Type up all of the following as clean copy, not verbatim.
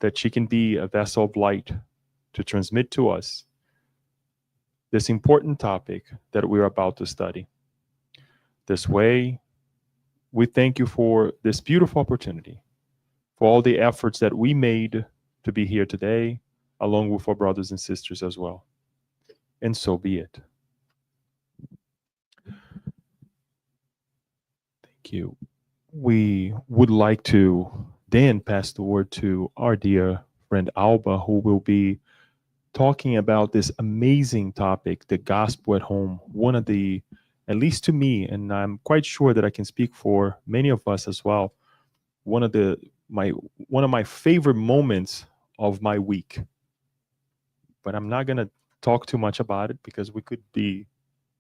that she can be a vessel of light to transmit to us this important topic that we're about to study. This way, we thank you for this beautiful opportunity, for all the efforts that we made to be here today, along with our brothers and sisters as well. And so be it. Thank you. We would like to then pass the word to our dear friend Alba, who will be talking about this amazing topic, the gospel at home. One of the, at least to me, and I'm quite sure that I can speak for many of us as well, one of my favorite moments of my week. But I'm not gonna talk too much about it because we could be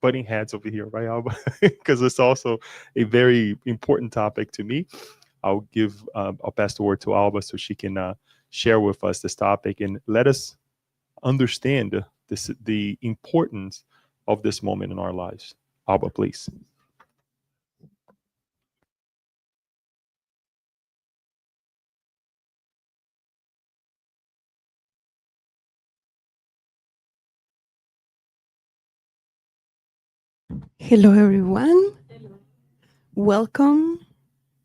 butting heads over here, right, Alba? Because it's also a very important topic to me. I'll pass the word to Alba so she can share with us this topic and let us understand the importance of this moment in our lives. Alba, please. Hello, everyone. Welcome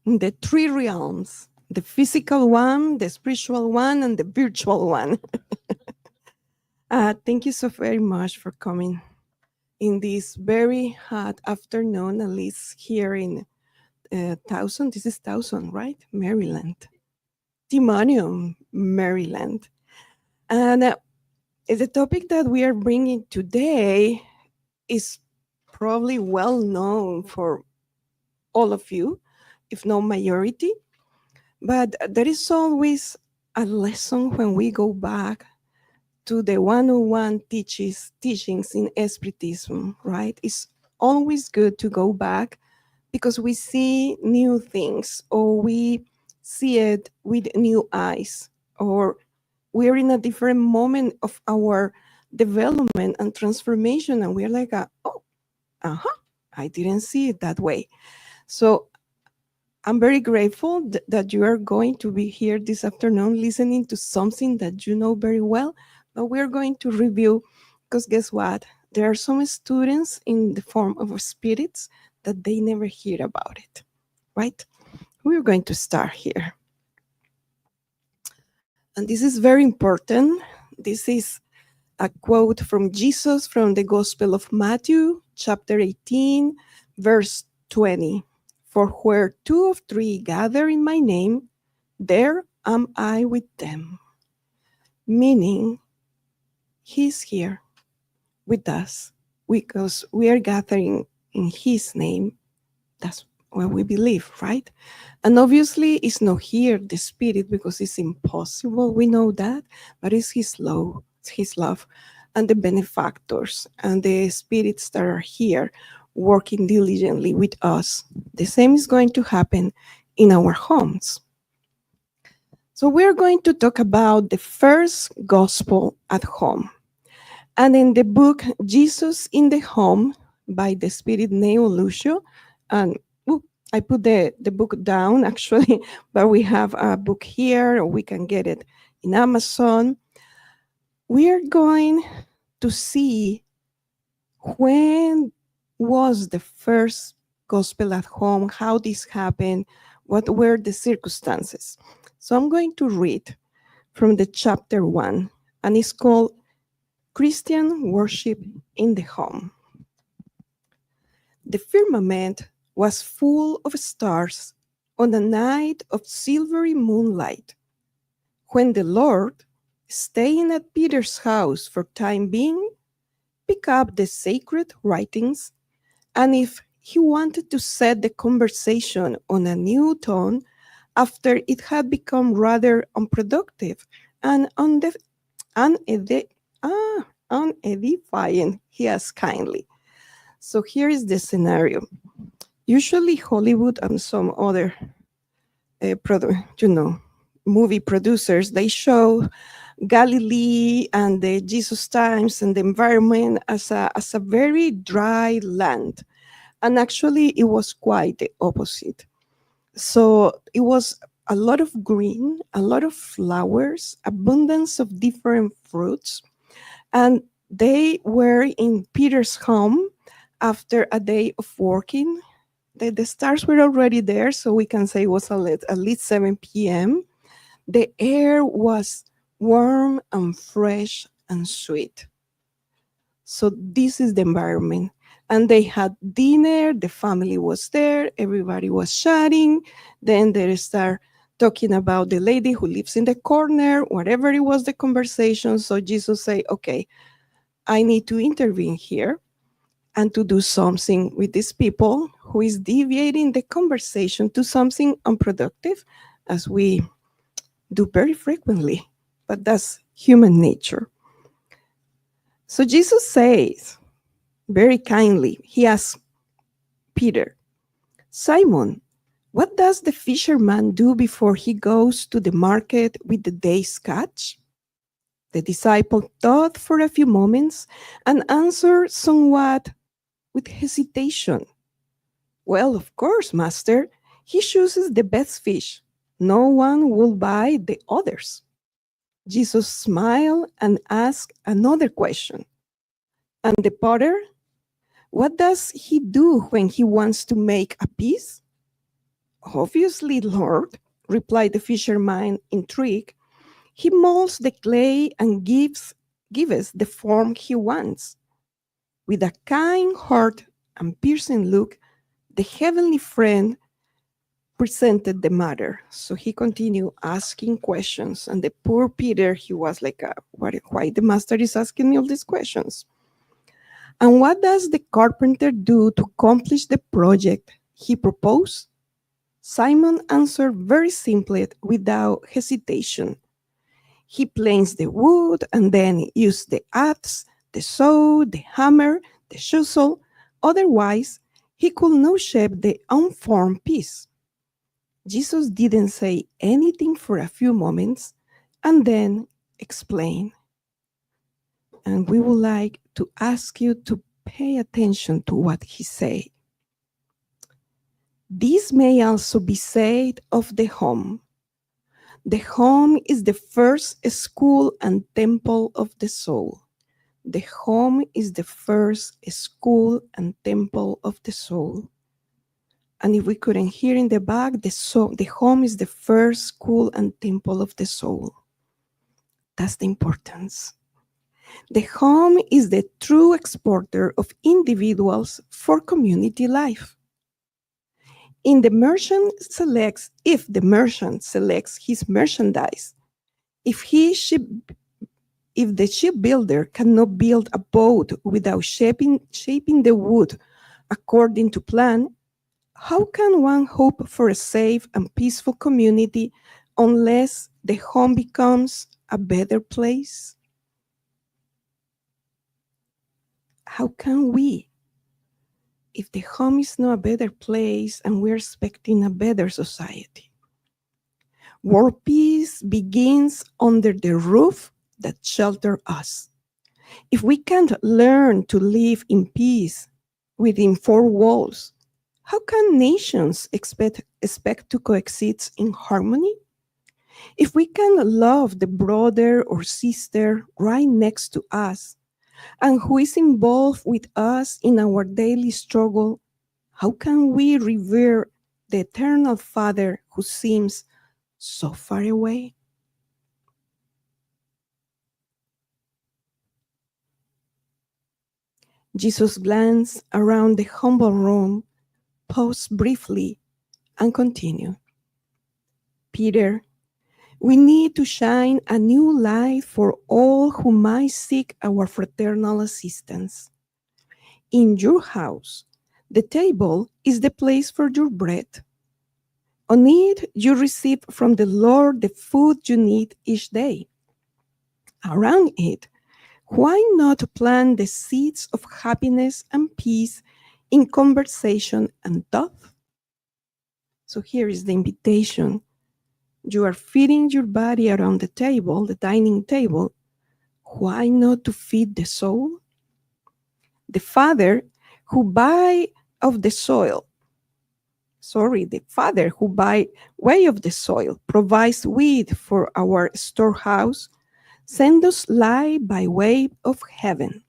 in the three realms, the physical one, the spiritual one, and the virtual one. Thank you so very much for coming in this very hot afternoon, at least here in Towson. This is Towson, right? Maryland. Timonium, Maryland. And the topic that we are bringing today is probably well known for all of you, if not majority. But there is always a lesson when we go back to the 101 teachings in Spiritism, right? It's always good to go back because we see new things or we see it with new eyes or we're in a different moment of our development and transformation and we're like, I didn't see it that way. So I'm very grateful that you are going to be here this afternoon listening to something that you know very well, but we're going to review because guess what? There are some students in the form of spirits that they never hear about it, right? We're going to start here. And this is very important. This is a quote from Jesus from the Gospel of Matthew, chapter 18, verse 20. For where two or three gather in my name, there am I with them. Meaning, he's here with us because we are gathering in his name. That's what we believe, right? And obviously, it's not here, the spirit, because it's impossible. We know that, but it's his love, and the benefactors and the spirits that are here working diligently with us. The same is going to happen in our homes. So we're going to talk about the first gospel at home. And in the book Jesus in the Home by the spirit Neo Lucio, and I put the book down actually, but we have a book here, or we can get it in Amazon. We are going to see when was the first gospel at home, how this happened, what were the circumstances. So I'm going to read from the chapter 1, and it's called Christian Worship in the Home. The firmament was full of stars on a night of silvery moonlight, when the Lord, staying at Peter's house for time being, picked up the sacred writings, and if he wanted to set the conversation on a new tone after it had become rather unproductive and unedifying, he asked kindly. So here is the scenario. Usually Hollywood and some other movie producers, they show Galilee and the Jesus times and the environment as a very dry land. And actually it was quite the opposite. So it was a lot of green, a lot of flowers, abundance of different fruits. And they were in Peter's home after a day of working. The stars were already there, so we can say it was at least 7 p.m. The air was warm and fresh and sweet. So this is the environment. And they had dinner, the family was there, everybody was chatting. Then they start talking about the lady who lives in the corner, whatever it was the conversation. So Jesus say, okay, I need to intervene here and to do something with these people who is deviating the conversation to something unproductive, as we do very frequently. But that's human nature. So Jesus says, very kindly, he asks Peter, Simon, what does the fisherman do before he goes to the market with the day's catch? The disciple thought for a few moments and answered somewhat with hesitation. Well, of course, master, he chooses the best fish. No one will buy the others. Jesus smiled and asked another question. And the potter, what does he do when he wants to make a piece? Obviously, Lord, replied the fisherman, intrigued. He molds the clay and gives the form he wants. With a kind heart and piercing look, the heavenly friend presented the matter. So he continued asking questions. And the poor Peter, he was like, why the master is asking me all these questions? And what does the carpenter do to accomplish the project he proposed? Simon answered very simply, without hesitation. He planes the wood and then uses the adze, the saw, the hammer, the chisel. Otherwise, he could not shape the unformed piece. Jesus didn't say anything for a few moments and then explained. And we would like to ask you to pay attention to what he said. This may also be said of the home. The home is the first school and temple of the soul. The home is the first school and temple of the soul. And if we couldn't hear in the back, the home is the first school and temple of the soul. That's the importance. The home is the true exporter of individuals for community life. If the merchant selects his merchandise, if the shipbuilder cannot build a boat without shaping the wood according to plan, how can one hope for a safe and peaceful community unless the home becomes a better place? How can we, if the home is not a better place and we're expecting a better society? World peace begins under the roof that shelters us. If we can't learn to live in peace within four walls, how can nations expect to coexist in harmony? If we can love the brother or sister right next to us and who is involved with us in our daily struggle, how can we revere the eternal Father who seems so far away? Jesus glanced around the humble room, paused briefly, and continued. Peter, we need to shine a new light for all who might seek our fraternal assistance. In your house, the table is the place for your bread. On it, you receive from the Lord the food you need each day. Around it, why not plant the seeds of happiness and peace in conversation and thought? So here is the invitation. You are feeding your body around the table, the dining table. Why not to feed the soul? The Father who buy of the soil the Father who by way of the soil provides wheat for our storehouse, send us light by way of heaven.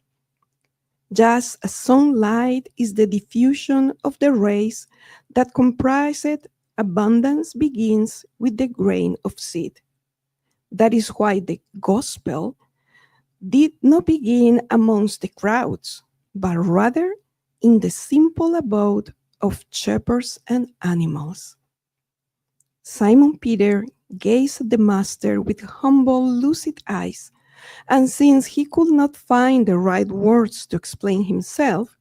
Just as sunlight is the diffusion of the rays that comprise it, abundance begins with the grain of seed. That is why the gospel did not begin amongst the crowds, but rather in the simple abode of shepherds and animals. Simon Peter gazed at the Master with humble, lucid eyes, and since he could not find the right words to explain himself,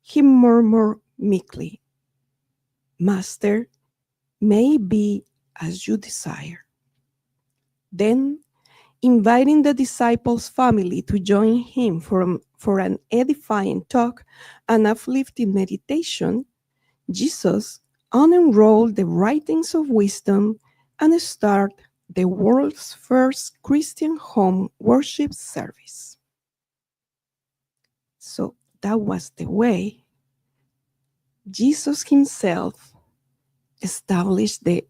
he murmured meekly, Master, may it be as you desire. Then, inviting the disciples' family to join him for an edifying talk and uplifting meditation, Jesus unenrolled the writings of wisdom and started the world's first Christian home worship service. So that was the way Jesus himself established the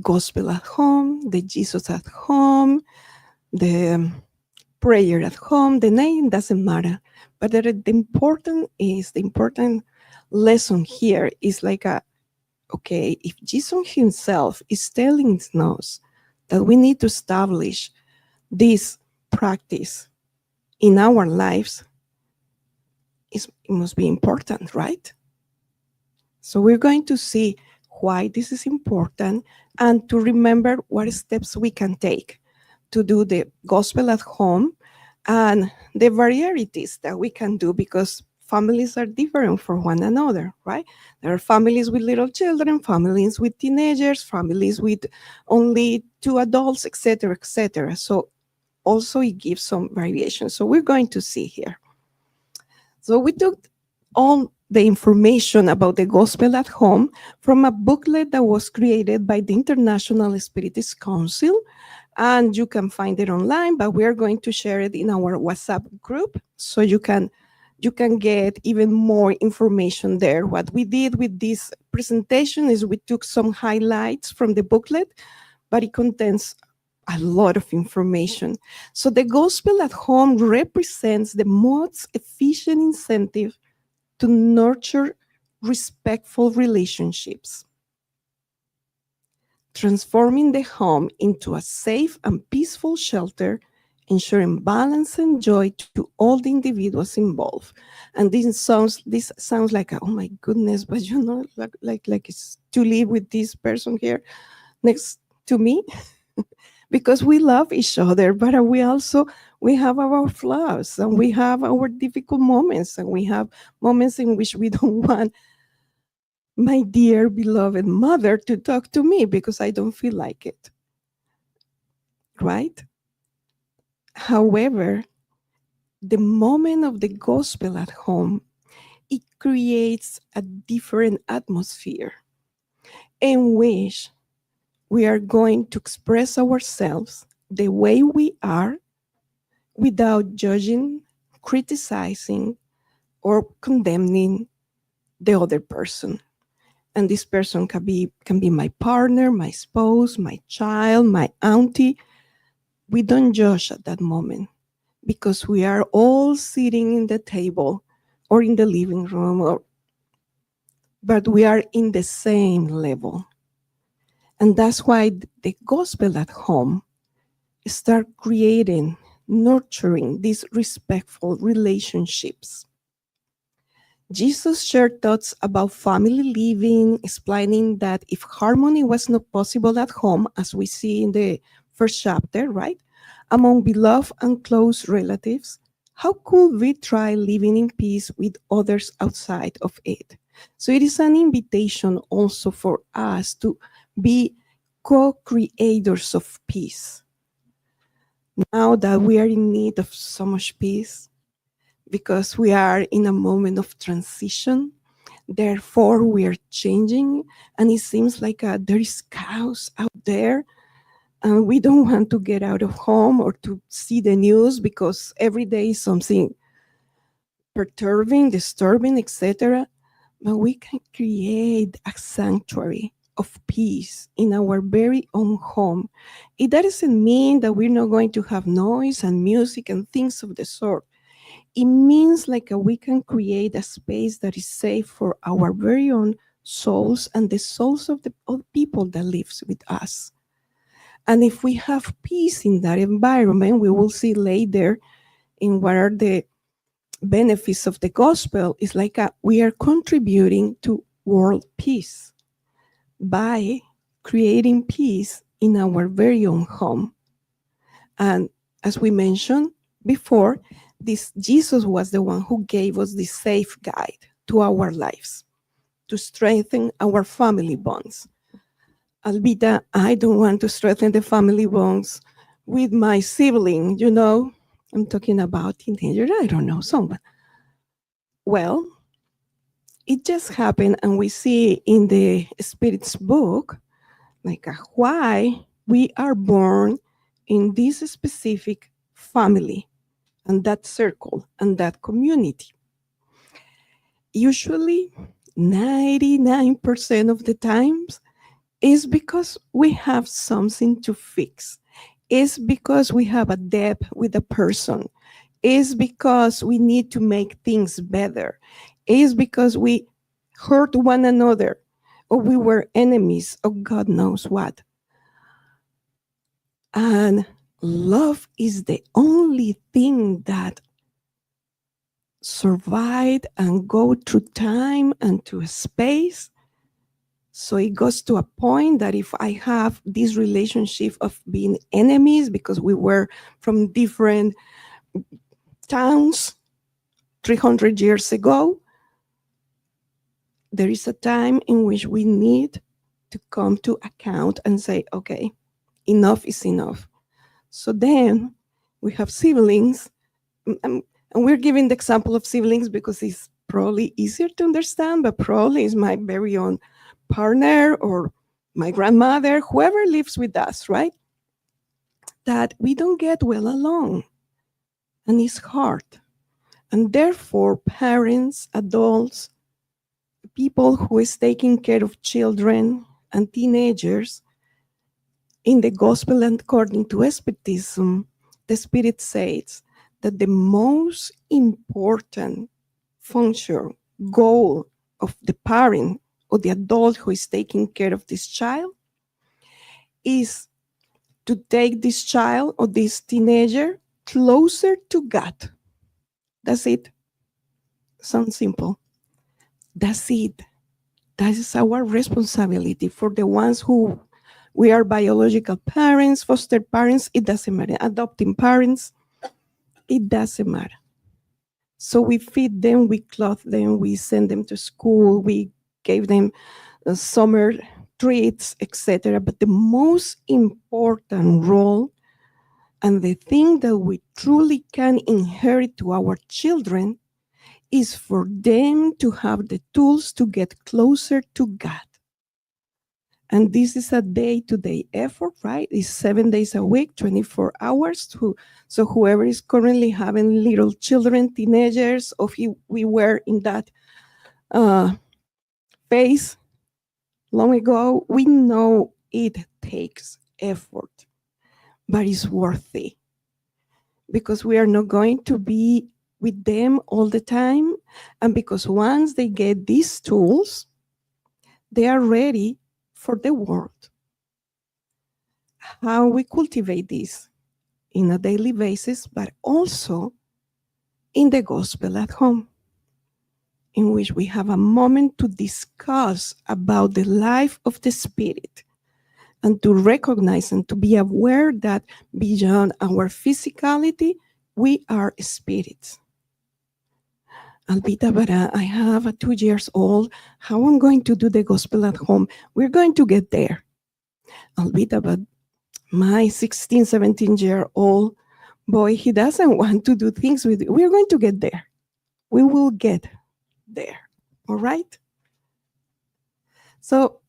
gospel at home, the Jesus at home, the prayer at home. The name doesn't matter, but the important lesson here is like okay, if Jesus himself is telling us that we need to establish this practice in our lives, it must be important, right? So we're going to see why this is important and to remember what steps we can take to do the gospel at home and the varieties that we can do, because families are different from one another, right? There are families with little children, families with teenagers, families with only two adults, etc., etc. So also it gives some variation. So we're going to see here. So we took all the information about the gospel at home from a booklet that was created by the International Spiritist Council, and you can find it online, but we are going to share it in our WhatsApp group so you can get even more information there. What we did with this presentation is we took some highlights from the booklet, but it contains a lot of information. So the gospel at home represents the most efficient incentive to nurture respectful relationships, transforming the home into a safe and peaceful shelter, ensuring balance and joy to all the individuals involved. And this sounds like, oh my goodness, but like it's to live with this person here next to me, because we love each other, but we have our flaws and we have our difficult moments, and we have moments in which we don't want my dear beloved mother to talk to me because I don't feel like it, right? However, the moment of the gospel at home, it creates a different atmosphere in which we are going to express ourselves the way we are without judging, criticizing, or condemning the other person. And this person can be my partner, my spouse, my child, my auntie. We don't judge at that moment because we are all sitting in the table or in the living room, but we are in the same level. And that's why the gospel at home start creating, nurturing these respectful relationships. Jesus shared thoughts about family living, explaining that if harmony was not possible at home, as we see in the first chapter, right, among beloved and close relatives, how could we try living in peace with others outside of it? So it is an invitation also for us to be co-creators of peace. Now that we are in need of so much peace, because we are in a moment of transition, therefore we are changing, and it seems like there is chaos out there, and we don't want to get out of home or to see the news because every day is something perturbing, disturbing, etc. but we can create a sanctuary of peace in our very own home. It doesn't mean that we're not going to have noise and music and things of the sort. It means like we can create a space that is safe for our very own souls and the souls of the people that lives with us. And if we have peace in that environment, we will see later in what are the benefits of the gospel. It's like we are contributing to world peace by creating peace in our very own home. And as we mentioned before, this Jesus was the one who gave us the safe guide to our lives to strengthen our family bonds. Albita, I don't want to strengthen the family bonds with my sibling, you know. I'm talking about teenager, I don't know, someone. Well, it just happened, and we see in the Spirit's book, like why we are born in this specific family and that circle and that community. Usually, 99% of the times, is because we have something to fix. It's because we have a debt with a person. It's because we need to make things better. It's because we hurt one another or we were enemies or God knows what. And love is the only thing that survived and go through time and to space. So it goes to a point that if I have this relationship of being enemies because we were from different towns 300 years ago, there is a time in which we need to come to account and say, okay, enough is enough. So then we have siblings, and we're giving the example of siblings because it's probably easier to understand, but probably is my very own partner or my grandmother, whoever lives with us, right? That we don't get well along, and it's hard. And therefore, parents, adults, people who is taking care of children and teenagers, in the gospel and according to Spiritism, the Spirit says that the most important function, goal of the parent or the adult who is taking care of this child is to take this child or this teenager closer to God. That's it. Sounds simple. That's it. That is our responsibility for the ones who we are biological parents, foster parents, it doesn't matter. Adopting parents, it doesn't matter. So we feed them, we clothe them, we send them to school, we gave them summer treats, etc. But the most important role and the thing that we truly can inherit to our children is for them to have the tools to get closer to God. And this is a day-to-day effort, right? It's 7 days a week, 24 hours. So whoever is currently having little children, teenagers, or if we were in that phase long ago, we know it takes effort, but it's worth it. Because we are not going to be with them all the time. And because once they get these tools, they are ready for the world. How we cultivate this in a daily basis, but also in the gospel at home, in which we have a moment to discuss about the life of the Spirit and to recognize and to be aware that beyond our physicality, we are spirits. Albita, but I have a 2 years old. How I'm going to do the gospel at home? We're going to get there. Albita, but my 16, 17-year-old boy, he doesn't want to do things with you. We're going to get there. We will get there. All right? So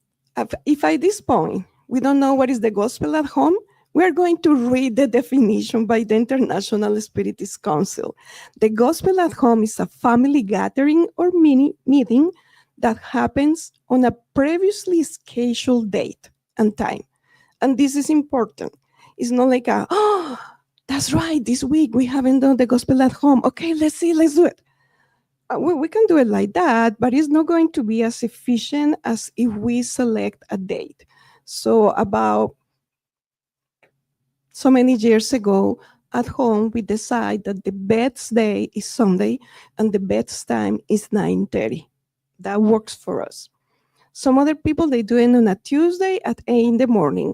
if at this point we don't know what is the gospel at home, we're going to read the definition by the International Spiritist Council. The gospel at home is a family gathering or mini meeting that happens on a previously scheduled date and time. And this is important. It's not like oh, that's right, this week we haven't done the gospel at home. Okay, let's see, let's do it. We can do it like that, but it's not going to be as efficient as if we select a date. So about so many years ago, at home, we decide that the best day is Sunday and the best time is 9:30. That works for us. Some other people, they do it on a Tuesday at 8 in the morning.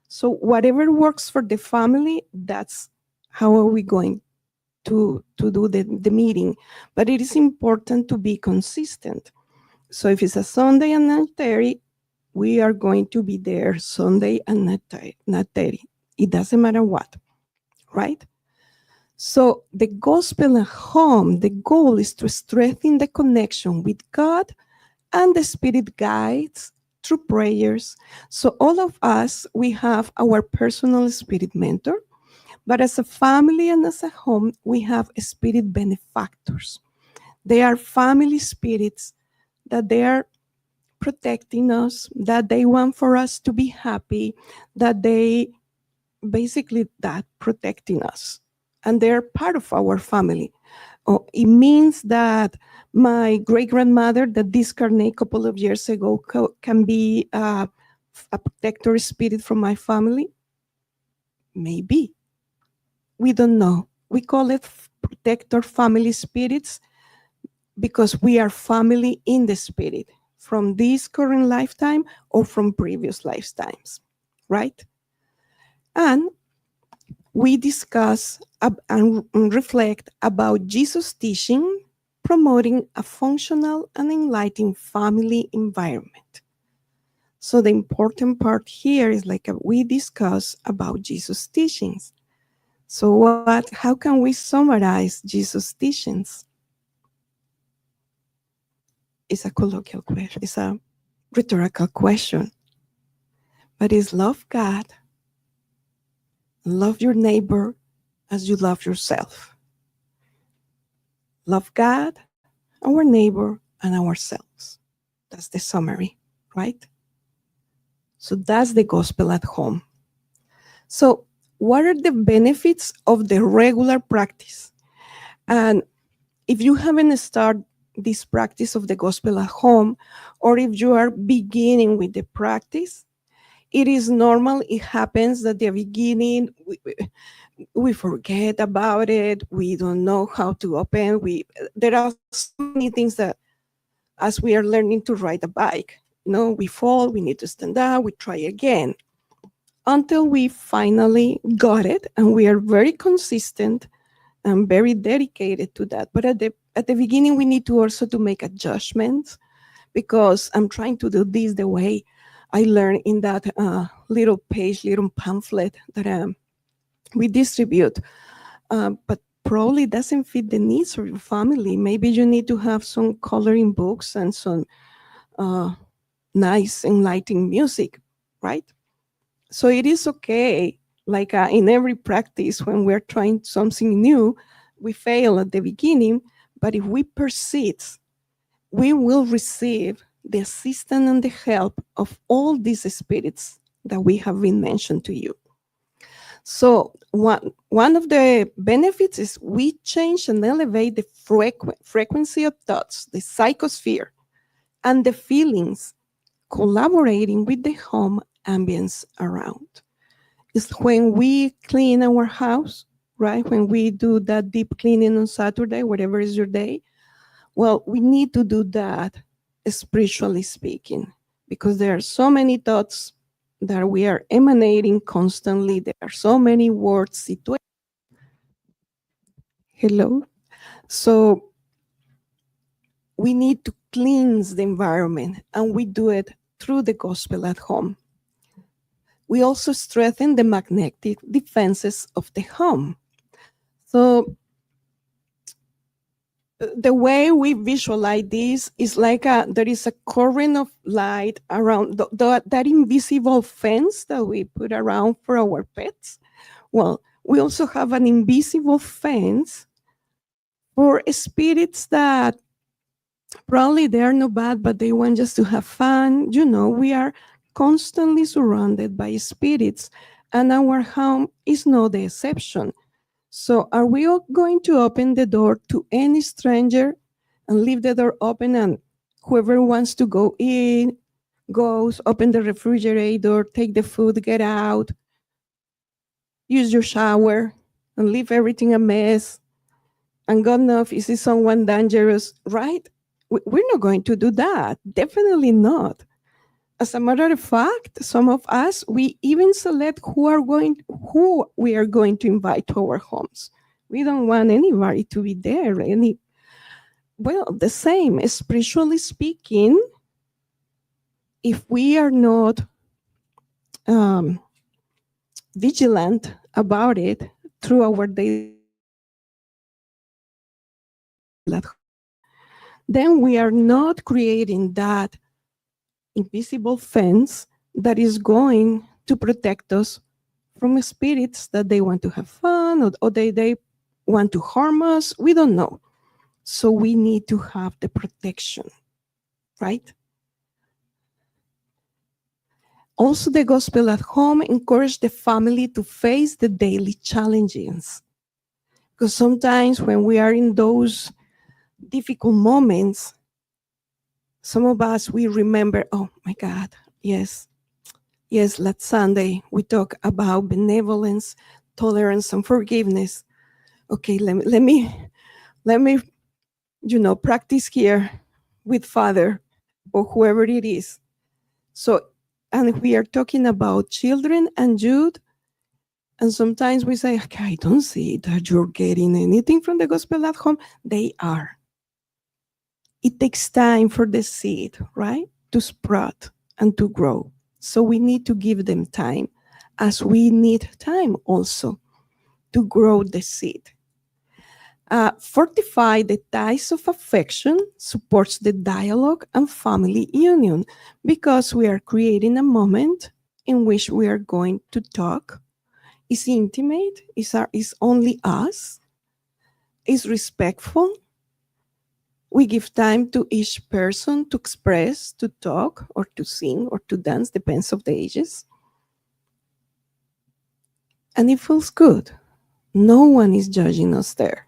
So whatever works for the family, that's how are we going to do the meeting. But it is important to be consistent. So if it's a Sunday at 9:30, we are going to be there Sunday at 9:30. It doesn't matter what, right? So the gospel at home, the goal is to strengthen the connection with God, and the Spirit guides through prayers. So all of us, we have our personal spirit mentor, but as a family and as a home, we have spirit benefactors. They are family spirits that they are protecting us, that they want for us to be happy, that they basically that protecting us. And they're part of our family. Oh, it means that my great grandmother that discarnated a couple of years ago can be a protector spirit from my family. Maybe. We don't know. We call it protector family spirits because we are family in the spirit from this current lifetime or from previous lifetimes, right? And we discuss and reflect about Jesus' teaching, promoting a functional and enlightening family environment. So the important part here is like we discuss about Jesus' teachings. So how can we summarize Jesus' teachings? It's a colloquial question. It's a rhetorical question. But it's love God, love your neighbor as you love yourself. Love God, our neighbor, and ourselves. That's the summary, right? So that's the gospel at home. So what are the benefits of the regular practice? And if you haven't started this practice of the gospel at home, or if you are beginning with the practice, it is normal. It happens at the beginning. We forget about it. We don't know how to open. There are so many things that as we are learning to ride a bike, we fall, we need to stand up, we try again until we finally got it, and we are very consistent and very dedicated to that. But at the beginning, we need to also to make adjustments because I'm trying to do this the way I learned in that little pamphlet that we distribute. But probably doesn't fit the needs of your family. Maybe you need to have some coloring books and some nice enlightening music, right? So it is okay. Like in every practice, when we're trying something new, we fail at the beginning, but if we persist, we will receive the assistance and the help of all these spirits that we have been mentioned to you. So one of the benefits is we change and elevate the frequency of thoughts, the psychosphere, and the feelings, collaborating with the home ambience around. It's when we clean our house, right? When we do that deep cleaning on Saturday, whatever is your day, well, we need to do that spiritually speaking, because there are so many thoughts that we are emanating constantly. There are so many words, situations. Hello. So we need to cleanse the environment, and we do it through the gospel at home. We also strengthen the magnetic defenses of the home. So the way we visualize this is like there is a current of light around that invisible fence that we put around for our pets. Well, we also have an invisible fence for spirits that Probably they are not bad, but they want just to have fun. We are constantly surrounded by spirits, and our home is no the exception. So, are we all going to open the door to any stranger and leave the door open, and whoever wants to go in goes, open the refrigerator, take the food, get out, use your shower, and leave everything a mess? And God knows, is it someone dangerous, right? We're not going to do that. Definitely not. As a matter of fact, some of us, we even select who we are going to invite to our homes. We don't want anybody to be there. Well, the same, spiritually speaking, if we are not um, vigilant about it through our daily at home, then we are not creating that invisible fence that is going to protect us from spirits that they want to have fun, or they want to harm us. We don't know. So we need to have the protection, right? Also, the gospel at home encourage the family to face the daily challenges. Because sometimes when we are in those difficult moments, some of us, we remember, oh my God, yes, yes, last Sunday we talked about benevolence, tolerance, and forgiveness. Okay, let me practice here with Father or whoever it is. So, and we are talking about children and youth. And sometimes we say, okay, I don't see that you're getting anything from the gospel at home. They are. It takes time for the seed, right, to sprout and to grow. So we need to give them time, as we need time also to grow the seed. Fortify the ties of affection, supports the dialogue and family union, because we are creating a moment in which we are going to talk. Is intimate, is only us, is respectful. We give time to each person to express, to talk, or to sing, or to dance, depends of the ages. And it feels good. No one is judging us there.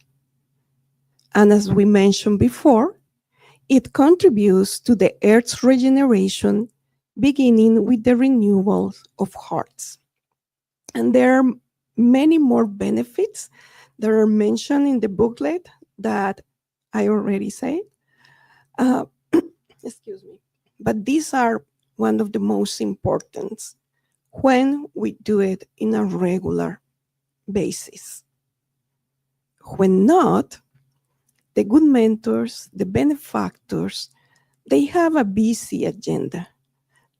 And as we mentioned before, it contributes to the earth's regeneration, beginning with the renewal of hearts. And there are many more benefits that are mentioned in the booklet that I already said. Uh, excuse me. But these are one of the most important when we do it in a regular basis. When not, the good mentors, the benefactors, they have a busy agenda.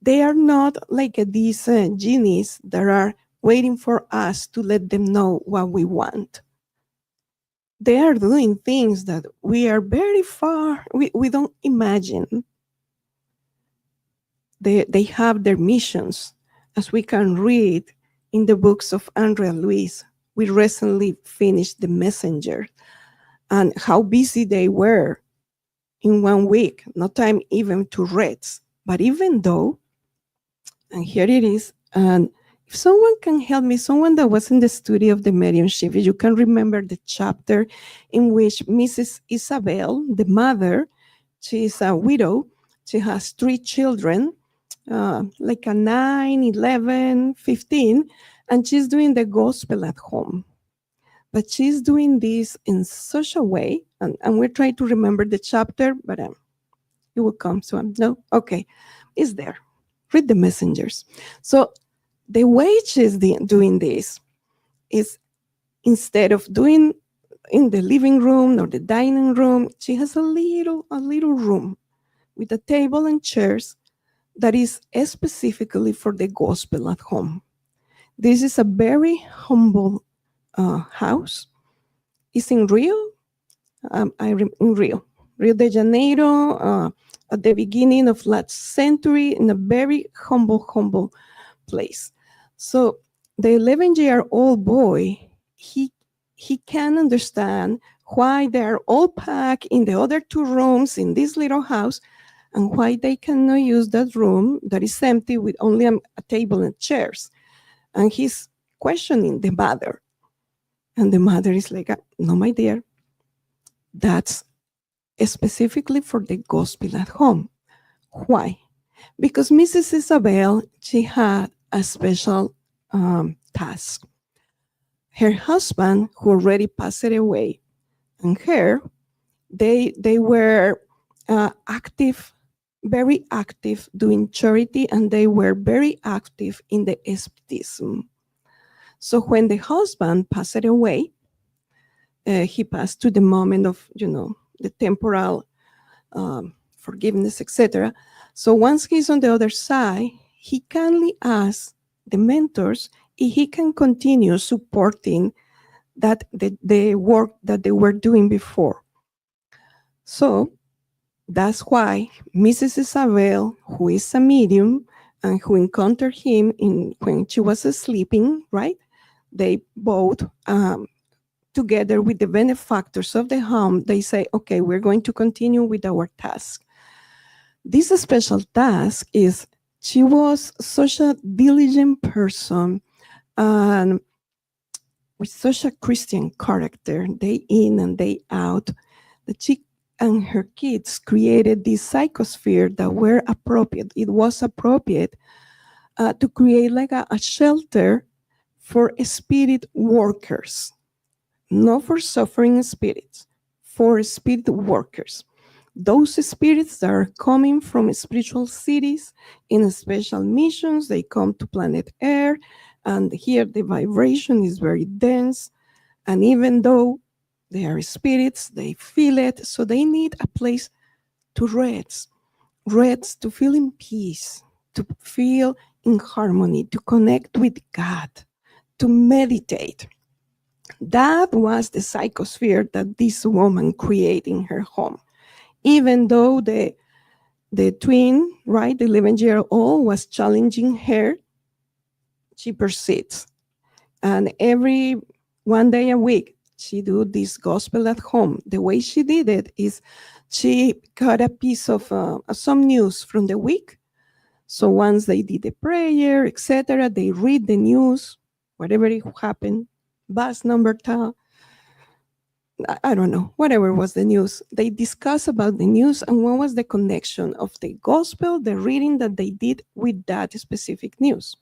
They are not like these genies that are waiting for us to let them know what we want. They are doing things that we are very far, we don't imagine. They have their missions, as we can read in the books of Andrea Luis. We recently finished The Messenger, and how busy they were in 1 week, no time even to rest. But even though, and here it is, and if someone can help me, someone that was in the study of the mediumship, you can remember the chapter in which Mrs. Isabel, the mother, she is a widow, she has 3 children, like a 9, 11, 15, and she's doing the gospel at home. But she's doing this in such a way, and we're trying to remember the chapter, but it will come soon. No? Okay, it's there. Read the messengers. So the way she's doing this is, instead of doing in the living room or the dining room, she has a little room with a table and chairs that is specifically for the gospel at home. This is a very humble house. It's in Rio, in Rio de Janeiro, at the beginning of last century, in a very humble place. So the 11-year-old boy, he can understand why they're all packed in the other two rooms in this little house, and why they cannot use that room that is empty with only a table and chairs. And he's questioning the mother. And the mother is like, no, my dear, that's specifically for the gospel at home. Why? Because Mrs. Isabel, she had a special task. Her husband, who already passed away, and her, they were active, very active doing charity, and they were very active in the spiritism. So when the husband passed away, he passed to the moment of, the temporal forgiveness, etc. So once he's on the other side, he kindly asks the mentors if he can continue supporting that the work that they were doing before. So that's why Mrs. Isabel, who is a medium and who encountered him when she was sleeping, right? They both, together with the benefactors of the home, they say, okay, we're going to continue with our task. This special task is she was such a diligent person and with such a Christian character, day in and day out, that she and her kids created this psychosphere that were appropriate. It was appropriate to create like a shelter for spirit workers, not for suffering spirits, for spirit workers. Those spirits that are coming from spiritual cities in special missions, they come to planet Earth, and here the vibration is very dense. And even though they are spirits, they feel it, so they need a place to rest, to feel in peace, to feel in harmony, to connect with God, to meditate. That was the psychosphere that this woman created in her home. Even though the twin, right, the 11-year-old was challenging her, she persists. And every one day a week, she do this gospel at home. The way she did it is she got a piece of some news from the week. So once they did the prayer, etc., they read the news, whatever it happened, bus number, I don't know, whatever was the news. They discuss about the news and what was the connection of the gospel, the reading that they did with that specific news.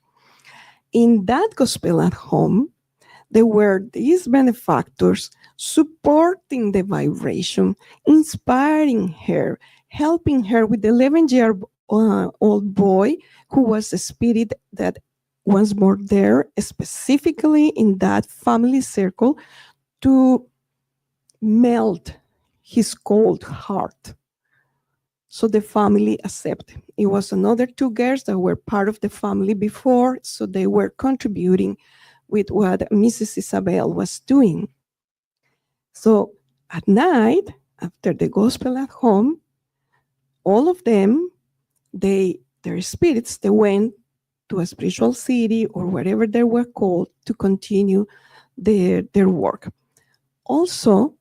In that gospel at home, there were these benefactors supporting the vibration, inspiring her, helping her with the 11-year-old boy who was a spirit that was more there specifically in that family circle to melt his cold heart. So the family accepted. It was another two girls that were part of the family before, so they were contributing with what Mrs. Isabel was doing. So at night, after the gospel at home, all of them, their spirits, they went to a spiritual city or wherever they were called to continue their work. Also,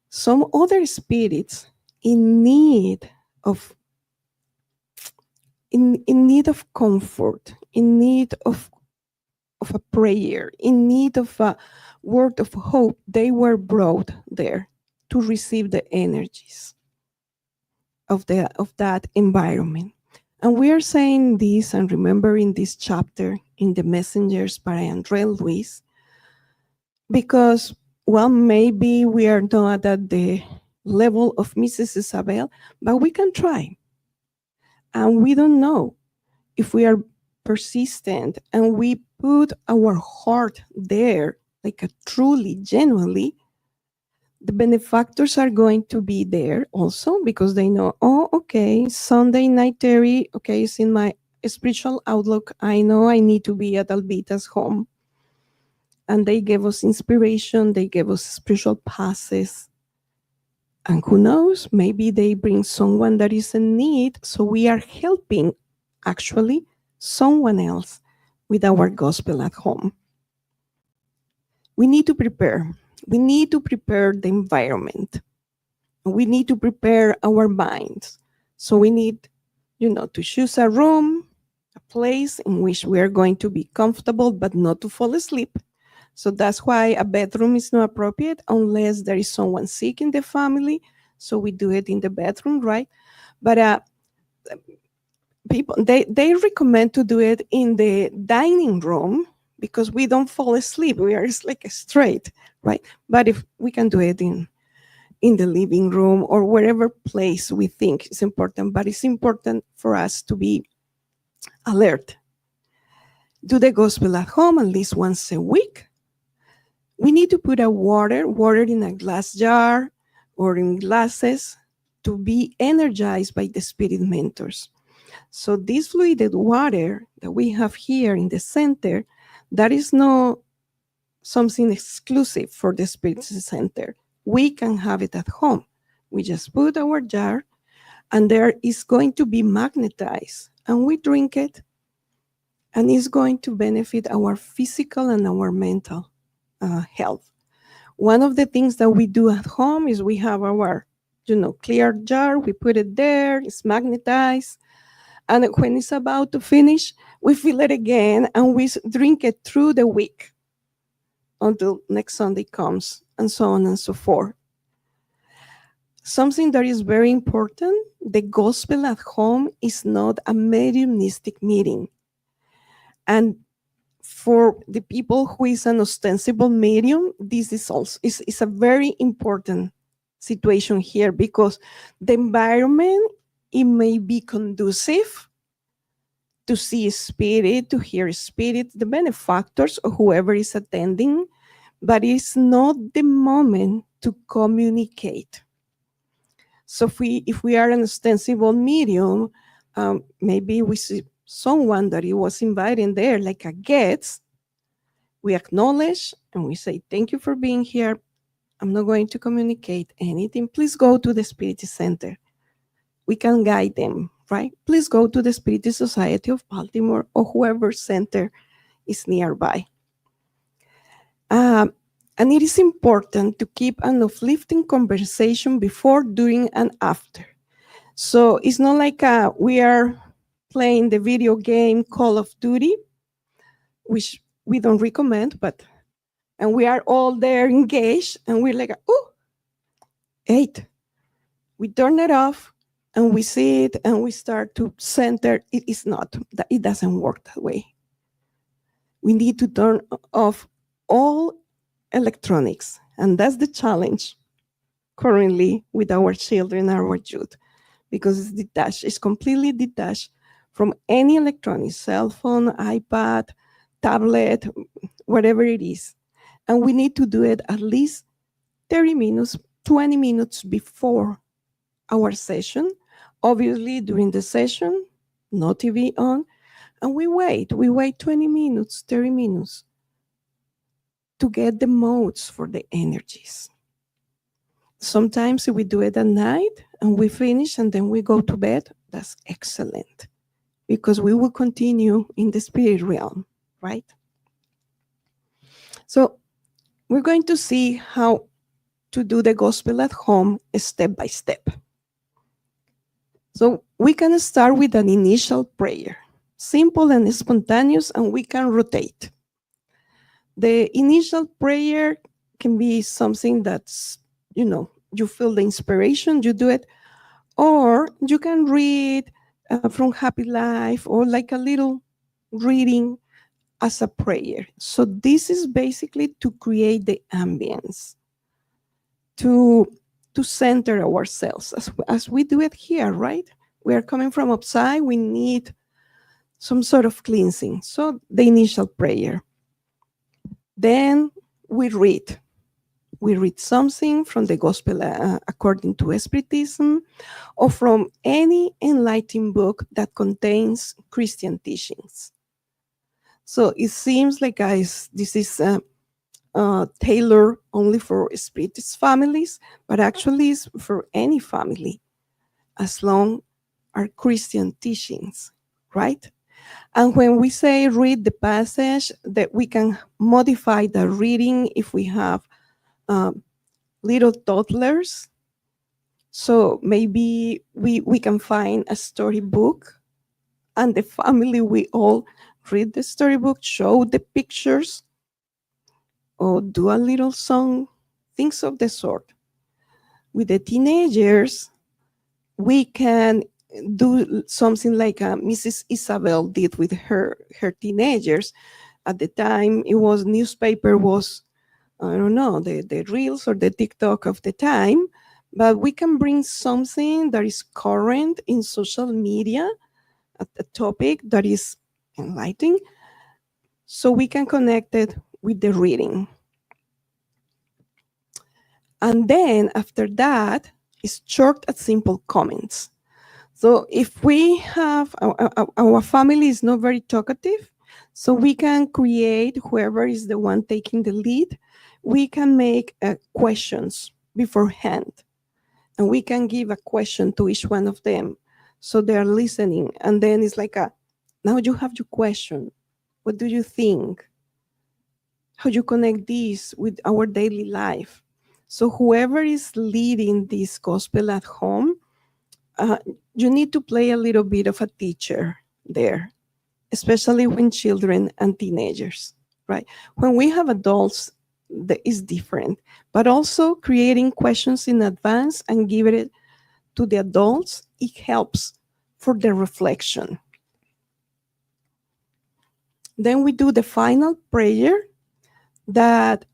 some other spirits in need of comfort, in need of a prayer, in need of a word of hope, they were brought there to receive the energies of that environment. And we are saying this and remembering this chapter in the Messengers by Andre Luis because, well, maybe we are not at the level of Mrs. Isabel, but we can try. And we don't know if we are persistent and we put our heart there, like a truly, genuinely, the benefactors are going to be there also because they know, oh, okay, Sunday night, Terry, okay, it's in my spiritual outlook. I know I need to be at Albita's home. And they gave us inspiration, they gave us spiritual passes. And who knows, maybe they bring someone that is in need. So we are helping actually someone else with our gospel at home. We need to prepare. We need to prepare the environment. We need to prepare our minds. So we need, to choose a room, a place in which we are going to be comfortable, but not to fall asleep. So that's why a bedroom is not appropriate unless there is someone sick in the family. So we do it in the bedroom, right? But people they recommend to do it in the dining room because we don't fall asleep. We are like straight, right? But if we can do it in the living room or wherever place we think is important, but it's important for us to be alert. Do the gospel at home at least once a week. We need to put a water in a glass jar or in glasses to be energized by the spirit mentors. So this fluided water that we have here in the center, that is not something exclusive for the spirit center. We can have it at home. We just put our jar and there is going to be magnetized and we drink it and it's going to benefit our physical and our mental health. One of the things that we do at home is we have our, clear jar, we put it there, it's magnetized. And when it's about to finish, we fill it again and we drink it through the week until next Sunday comes, and so on and so forth. Something that is very important, the gospel at home is not a mediumistic meeting. And for the people who is an ostensible medium, this is also is a very important situation here because the environment, it may be conducive to see spirit, to hear spirit, the benefactors or whoever is attending, but it's not the moment to communicate. So if we are an ostensible medium, maybe we see someone that he was invited there like a guest, we acknowledge and we say, thank you for being here. I'm not going to communicate anything. Please go to the Spirit Center. We can guide them, right? Please go to the Spirit Society of Baltimore or whoever center is nearby. And it is important to keep an uplifting conversation before, during, and after. So it's not like we are playing the video game Call of Duty, which we don't recommend, and we are all there engaged, and we're like, oh, 8. We turn it off, and we see it, and we start to center. It is not, it doesn't work that way. We need to turn off all electronics, and that's the challenge currently with our children, our youth, because it's detached, it's completely detached from any electronic, cell phone, iPad, tablet, whatever it is. And we need to do it at least 30 minutes, 20 minutes before our session. Obviously, during the session, no TV on, and we wait 20 minutes, 30 minutes to get the modes for the energies. Sometimes we do it at night and we finish and then we go to bed. That's excellent because we will continue in the spirit realm, right? So we're going to see how to do the gospel at home step by step. So we can start with an initial prayer, simple and spontaneous, and we can rotate. The initial prayer can be something that's, you feel the inspiration, you do it, or you can read from Happy Life or like a little reading as a prayer. So this is basically to create the ambience, to center ourselves as we do it here, right? We are coming from outside, we need some sort of cleansing. So the initial prayer. Then we read something from the gospel according to Spiritism or from any enlightening book that contains Christian teachings. So it seems like, guys, this is tailored only for Spiritist families, but actually it's for any family, as long as Christian teachings, right? And when we say read the passage, that we can modify the reading if we have um, little toddlers. So maybe we can find a storybook, and the family, we all read the storybook, show the pictures, or do a little song, things of the sort. With the teenagers, we can do something like Mrs. Isabel did with her teenagers. At the time, it was newspaper was, I don't know, the reels or the TikTok of the time, but we can bring something that is current in social media, a topic that is enlightening, so we can connect it with the reading. And then after that is short and simple comments. So if we have our family is not very talkative, so we can create, whoever is the one taking the lead, we can make questions beforehand, and we can give a question to each one of them, so they're listening, and then it's like now you have your question. What do you think? How you connect this with our daily life? So whoever is leading this gospel at home, uh, you need to play a little bit of a teacher there, especially when children and teenagers, right? When we have adults, that is different, but also creating questions in advance and giving it to the adults, it helps for the reflection. Then we do the final prayer that,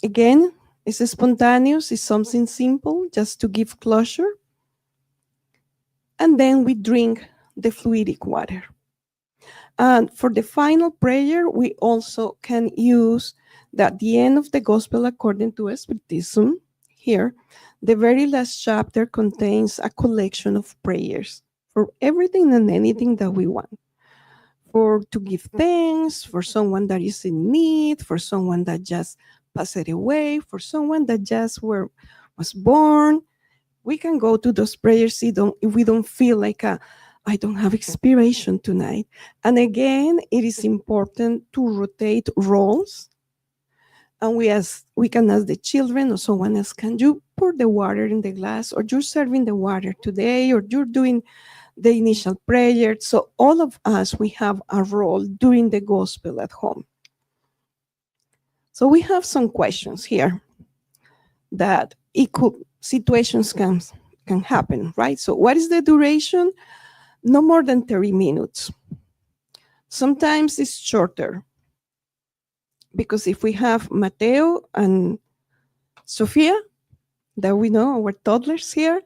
again, is spontaneous, is something simple just to give closure. And then we drink the fluidic water. And for the final prayer, we also can use that the end of the gospel according to Spiritism. Here, the very last chapter contains a collection of prayers for everything and anything that we want. For to give thanks, for someone that is in need, for someone that just passed away, for someone that just was born. We can go to those prayers if we don't feel like I don't have inspiration tonight. And again, it is important to rotate roles. And we can ask the children or someone else, can you pour the water in the glass, or you're serving the water today, or you're doing the initial prayer. So all of us, we have a role during the gospel at home. So we have some questions here that situations can happen, right? So what is the duration? No more than 30 minutes. Sometimes it's shorter, because if we have Mateo and Sofia, that we know, our toddlers here,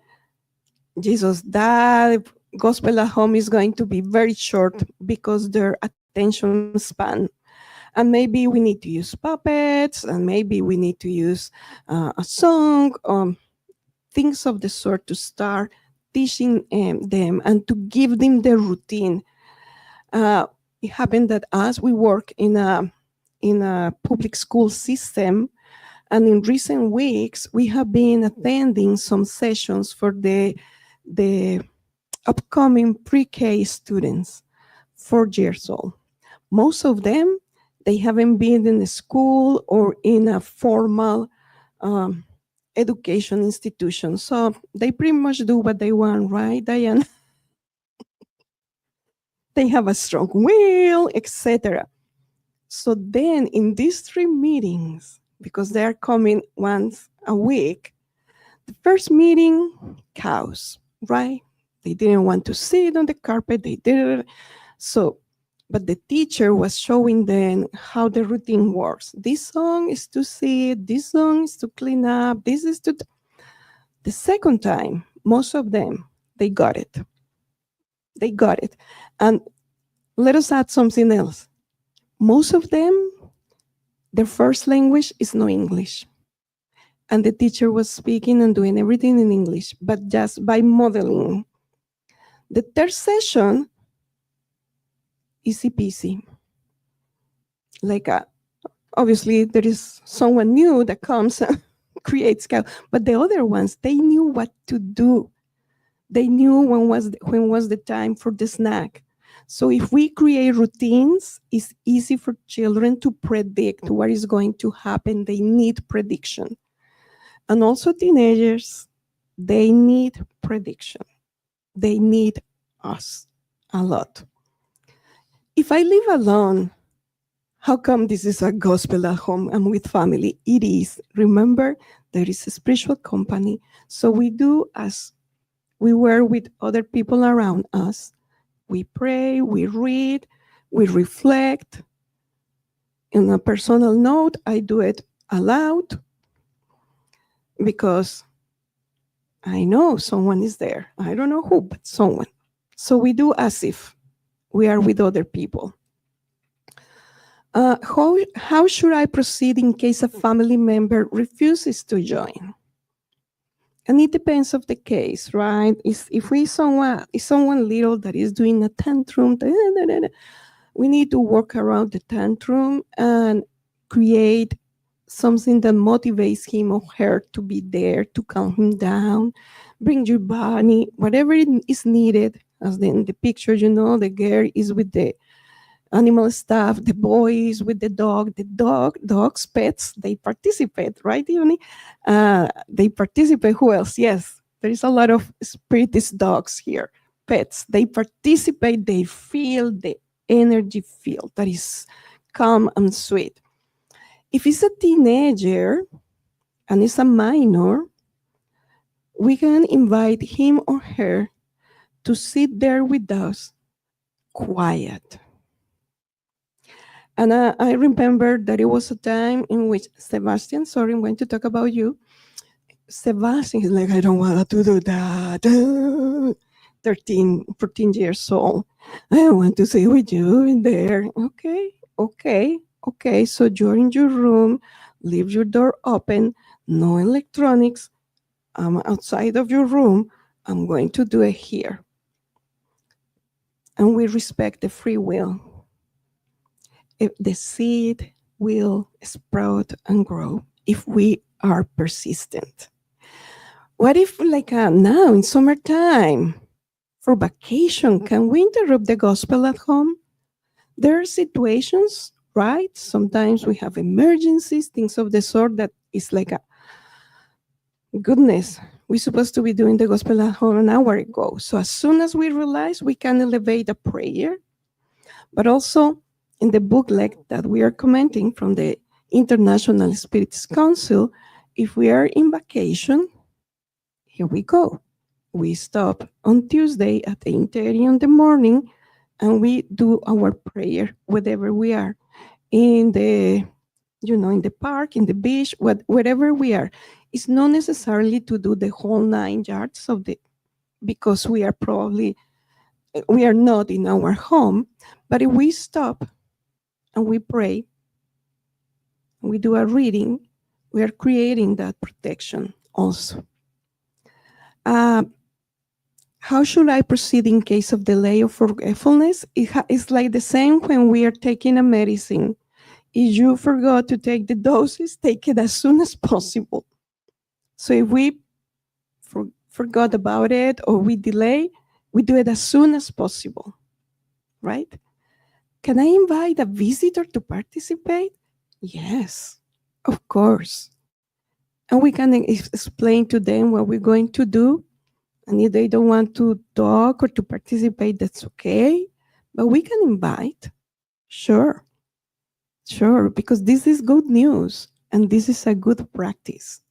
Jesus, that gospel at home is going to be very short because their attention span. And maybe we need to use puppets, and maybe we need to use a song, things of the sort, to start teaching them and to give them the routine. It happened that as we work in a public school system, and in recent weeks we have been attending some sessions for the upcoming pre-K students, 4 years old. Most of them, they haven't been in a school or in a formal education institution, so they pretty much do what they want, right, Diane? They have a strong will, etc. So then in these 3 meetings, because they're coming once a week, the first meeting, cows, right? They didn't want to sit on the carpet. They did it. So, but the teacher was showing them how the routine works. This song is to sit, this song is to clean up, this is to... The second time, most of them, they got it. They got it. And let us add something else. Most of them, their first language is no English. And the teacher was speaking and doing everything in English, but just by modeling. The third session, easy peasy. Like, obviously, there is someone new that comes and creates chaos, but the other ones, they knew what to do. They knew when was the time for the snack. So if we create routines, it's easy for children to predict what is going to happen. They need prediction. And also teenagers, they need prediction. They need us a lot. If I live alone, how come this is a gospel at home and with family? It is. Remember, there is a spiritual company. So we do as we were with other people around us. We pray, we read, we reflect. In a personal note, I do it aloud because I know someone is there. I don't know who, but someone. So we do as if we are with other people. How should I proceed in case a family member refuses to join? And it depends of the case, right? If someone little that is doing a tantrum, we need to work around the tantrum and create something that motivates him or her to be there to calm him down. Bring your body, whatever is needed. As in the picture, the girl is with the animal stuff, the boys with dogs, pets, they participate, right, Ivani? They participate. Who else? Yes, there is a lot of spiritist dogs here, pets. They participate, they feel the energy field that is calm and sweet. If it's a teenager and it's a minor, we can invite him or her to sit there with us, quiet. And I remember that it was a time in which Sebastian, sorry, I'm going to talk about you. Sebastian is like, I don't want to do that. 13, 14 years old. I want to sit with you in there. Okay. So you're in your room, leave your door open, no electronics. I'm outside of your room. I'm going to do it here. And we respect the free will. If the seed will sprout and grow if we are persistent. What if, like now in summertime, for vacation, can we interrupt the gospel at home? There are situations, right? Sometimes we have emergencies, things of the sort that is like a goodness. We're supposed to be doing the gospel at home an hour ago. So as soon as we realize, we can elevate a prayer, but also in the booklet that we are commenting from the International Spirits Council, if we are in vacation, here we go. We stop on Tuesday at 8:30 in the morning and we do our prayer wherever we are, in the in the park, in the beach, wherever we are. It's not necessarily to do the whole 9 yards of the, because we are not in our home, but if we stop and we pray, we do a reading, we are creating that protection also. How should I proceed in case of delay or forgetfulness? It's like the same when we are taking a medicine. If you forgot to take the doses, take it as soon as possible. So if we forgot about it or we delay, we do it as soon as possible, right? Can I invite a visitor to participate? Yes, of course. And we can explain to them what we're going to do. And if they don't want to talk or to participate, that's okay. But we can invite. Sure, because this is good news and this is a good practice.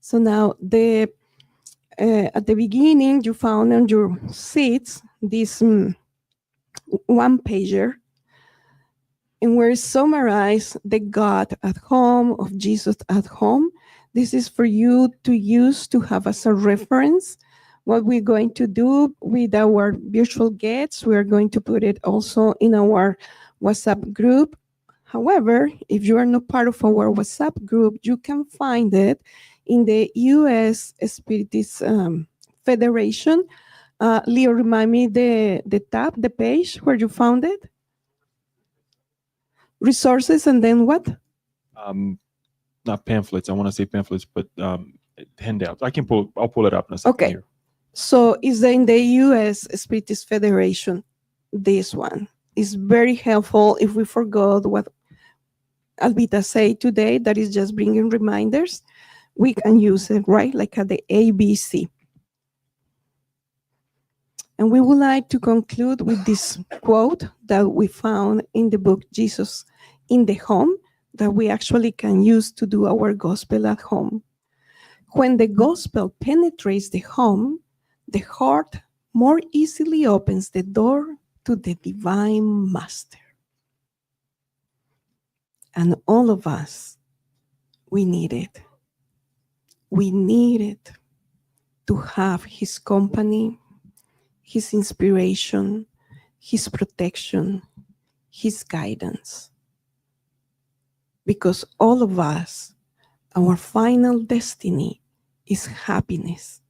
So now at the beginning, you found on your seats this one pager in where it summarized the God at home of Jesus at home. This is for you to use to have as a reference what we're going to do with our virtual guests. We are going to put it also in our WhatsApp group. However, if you are not part of our WhatsApp group, you can find it in the U.S. Spiritist Federation. Leo, remind me the tab, the page where you found it? Resources, and then what? Not pamphlets. I want to say pamphlets, but handouts. I'll pull it up in a second. Okay. Here. So is in the U.S. Spiritist Federation. This one is very helpful if we forgot what Albita said today. That is just bringing reminders. we can use it, right? Like at the ABC. And we would like to conclude with this quote that we found in the book Jesus in the Home, that we actually can use to do our gospel at home. When the gospel penetrates the home, the heart more easily opens the door to the divine master. And all of us, we need it. We need it to have his company, his inspiration, his protection, his guidance. Because all of us, our final destiny is happiness.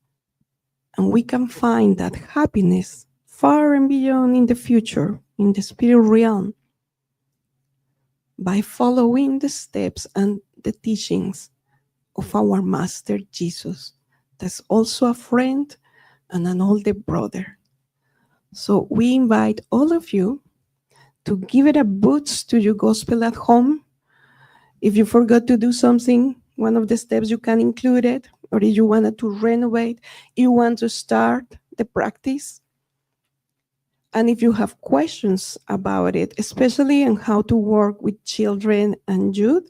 And we can find that happiness far and beyond in the future, in the spirit realm, by following the steps and the teachings of our Master Jesus, that's also a friend and an older brother. So we invite all of you to give it a boost to your gospel at home. If you forgot to do something, one of the steps you can include it, or if you wanted to renovate, you want to start the practice. And if you have questions about it, especially on how to work with children and youth,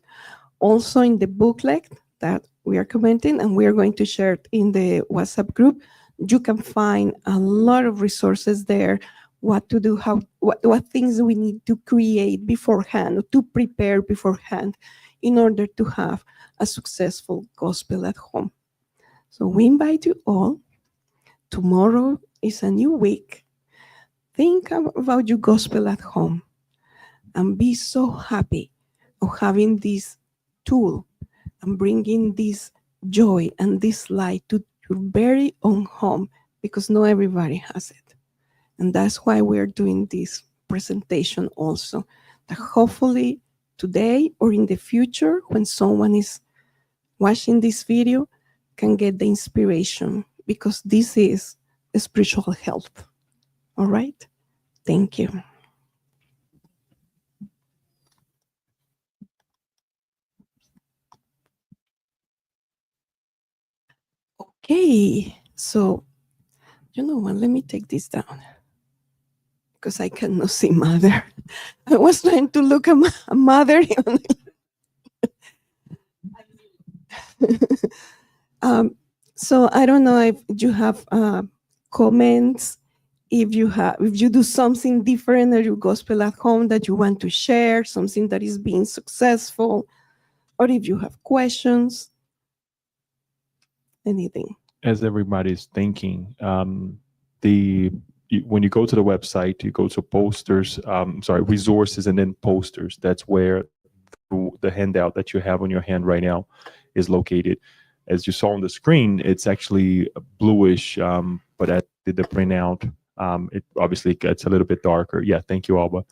also in the booklet that we are commenting, and we are going to share it in the WhatsApp group, you can find a lot of resources there, what to do, what things we need to create beforehand, to prepare beforehand in order to have a successful gospel at home. So we invite you all. Tomorrow is a new week. Think about your gospel at home and be so happy of having this tool and bringing this joy and this light to your very own home, because not everybody has it. And that's why we're doing this presentation also, that hopefully today or in the future, when someone is watching this video, can get the inspiration, because this is spiritual health. All right? Thank you. Okay, so you know what? Let me take this down because I cannot see mother. I was trying to look at mother. um, so I don't know if you have comments, if you do something different at your gospel at home that you want to share, something that is being successful, or if you have questions, anything. As everybody's thinking, when you go to the website, you go to posters, sorry, resources, and then posters. That's where the handout that you have on your hand right now is located. As you saw on the screen, it's actually bluish, but I did the printout. It obviously gets a little bit darker. Yeah, thank you, Alba.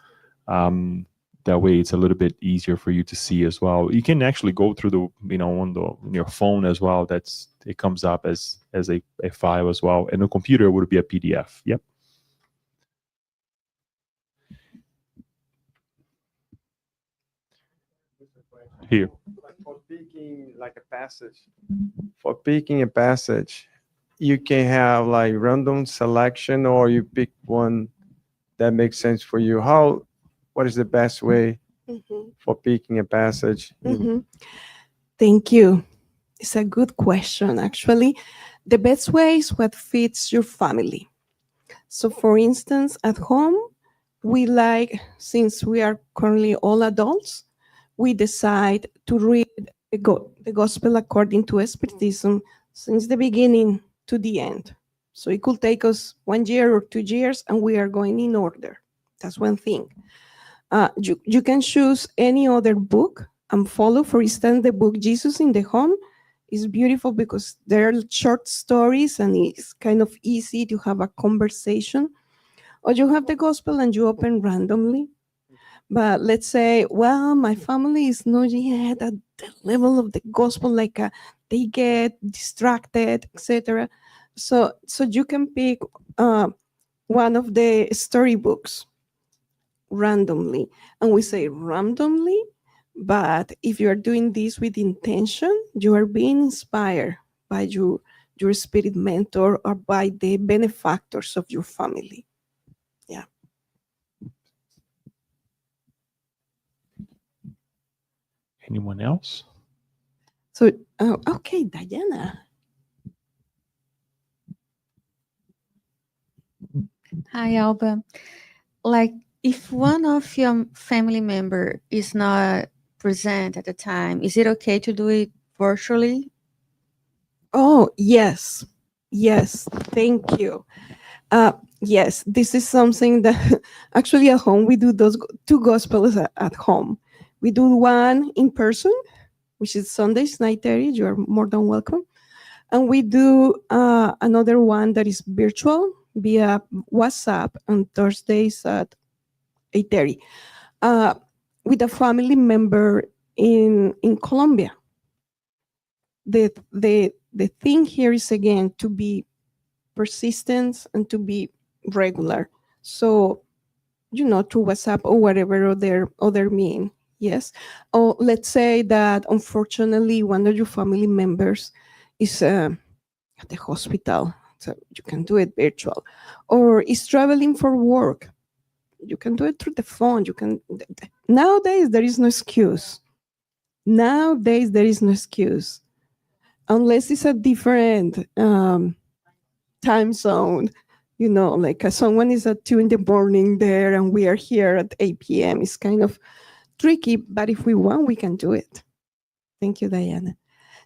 Um, that way, it's a little bit easier for you to see as well. You can actually go through the, on your phone as well. It comes up as a file as well, and the computer would be a PDF. Yep. Here. For picking like a passage, you can have like random selection, or you pick one that makes sense for you. What is the best way for picking a passage? Thank you. It's a good question, actually. The best way is what fits your family. So, for instance, at home, we like, since we are currently all adults, we decide to read the gospel according to Spiritism since the beginning to the end. So it could take us 1 year or 2 years, and we are going in order. That's one thing. You can choose any other book and follow. For instance, the book Jesus in the Home is beautiful because there are short stories and it's kind of easy to have a conversation. Or you have the gospel and you open randomly. But let's say, well, my family is not yet at the level of the gospel, like they get distracted, etc. So you can pick one of the storybooks randomly. And we say randomly But if you are doing this with intention, you are being inspired by your spirit mentor or by the benefactors of your family. Yeah. Anyone else? So, okay, Diana. Hi, Alba. Like, if one of your family member is not present at the time, is it okay to do it virtually? Oh, yes. Yes. Thank you. Yes, this is something that actually at home we do those two gospels at home. We do one in person, which is Sundays 9:30. You are more than welcome. And we do another one that is virtual via WhatsApp on Thursdays at 8:30 uh, with a family member in Colombia. The thing here is again to be persistent and to be regular. So through WhatsApp or whatever other mean. Yes. Or let's say that unfortunately one of your family members is at the hospital, so you can do it virtual, or is traveling for work. You can do it through the phone. You can nowadays there is no excuse. Nowadays there is no excuse unless it's a different time zone. Like someone is at 2 in the morning there and we are here at 8 p.m. It's kind of tricky, but if we want, we can do it. Thank you, Diana.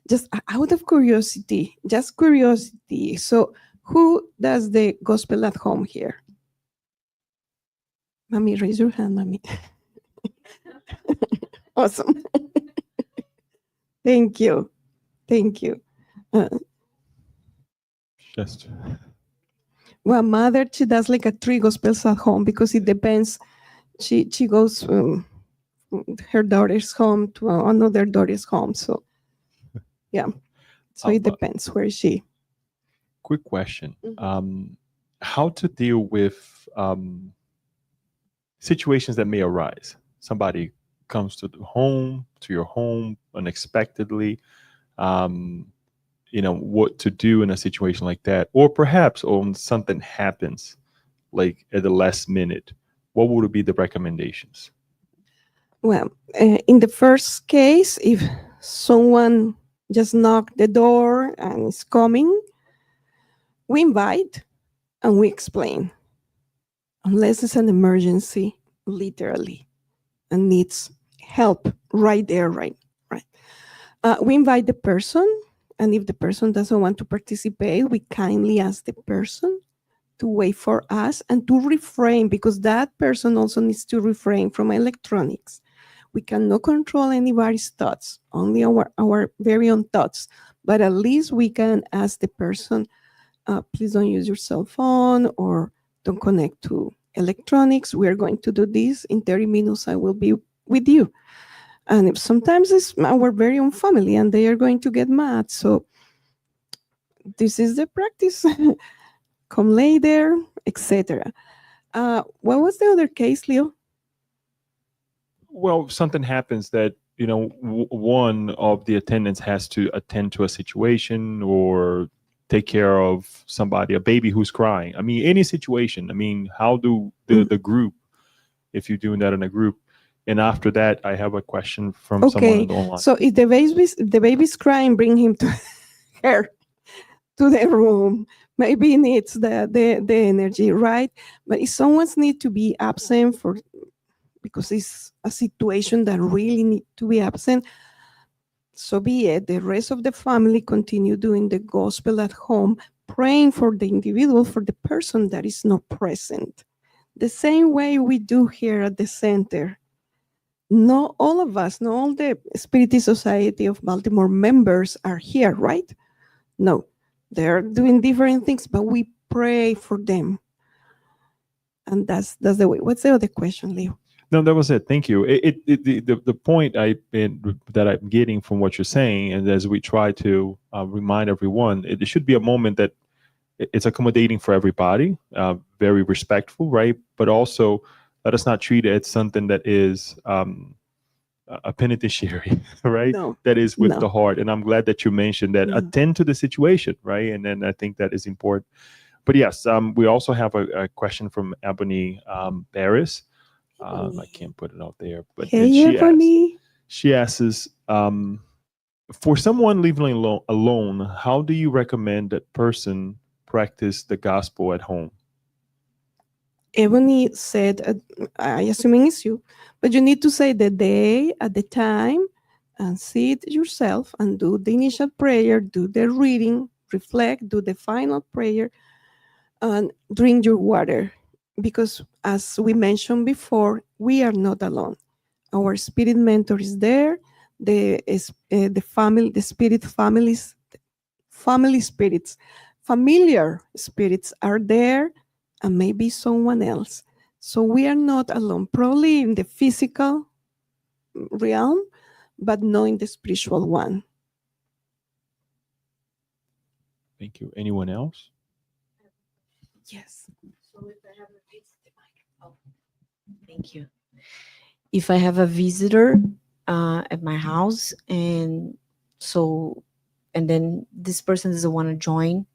Just out of curiosity, just curiosity. So, who does the gospel at home here? Mommy, raise your hand, mommy. Awesome. Thank you. Thank you. Uh, Just well, mother, she does like a 3 gospels at home because it depends. She goes her daughter's home to another daughter's home. So yeah, so it Alba, depends where is she. quick question. Mhm. How to deal with situations that may arise? Somebody comes to your home unexpectedly. Um, what to do in a situation like that, or perhaps something happens like at the last minute. What would be the recommendations? Well, in the first case, if someone just knocked the door and is coming, we invite and we explain, unless it's an emergency, literally, and needs help right there, right. We invite the person, and if the person doesn't want to participate, we kindly ask the person to wait for us and to refrain, because that person also needs to refrain from electronics. We cannot control anybody's thoughts, only our very own thoughts. But at least we can ask the person, please don't use your cell phone or don't connect to electronics. We are going to do this. In 30 minutes, I will be with you. And if sometimes it's our very own family and they are going to get mad. So this is the practice. Come later, etc. What was the other case, Leo? Well, something happens that one of the attendants has to attend to a situation or take care of somebody, a baby who's crying. I mean, any situation. I mean, how do the group, if you're doing that in a group? And after that, I have a question from someone Okay, on the online. so if the baby's crying, bring him to her to the room. Maybe he needs the energy, right? But if someone's need to be absent for because it's a situation that really need to be absent, so be it. The rest of the family continue doing the gospel at home, praying for the individual, for the person that is not present. The same way we do here at the center. Not all of us, not all the Spirit Society of Baltimore members are here, right? No, they're doing different things, but we pray for them. And that's the way. What's the other question, Leo? No, that was it. Thank you. The point that I'm getting from what you're saying, and as we try to remind everyone, it should be a moment that it's accommodating for everybody, very respectful, right? But also, let us not treat it as something that is a penitentiary, right? No, That is with no. the heart. And I'm glad that you mentioned that. No. Attend to the situation, right? And then I think that is important. But yes, we also have a question from Ebony Paris. I can't put it out there, but then Hey, Ebony. she asks, for someone living alone, how do you recommend that person practice the gospel at home? Ebony said, I assuming it's you, but you need to say the day at the time and see it yourself and do the initial prayer, do the reading, reflect, do the final prayer, and drink your water. Because as we mentioned before, we are not alone. Our spirit mentor is there. The family, the spirit families, family spirits, familiar spirits are there, and maybe someone else. So we are not alone, probably in the physical realm, but not in the spiritual one. Thank you. Anyone else? Yes. So if I have a visitor, oh, thank you. If I have a visitor at my house, and then this person doesn't want to join,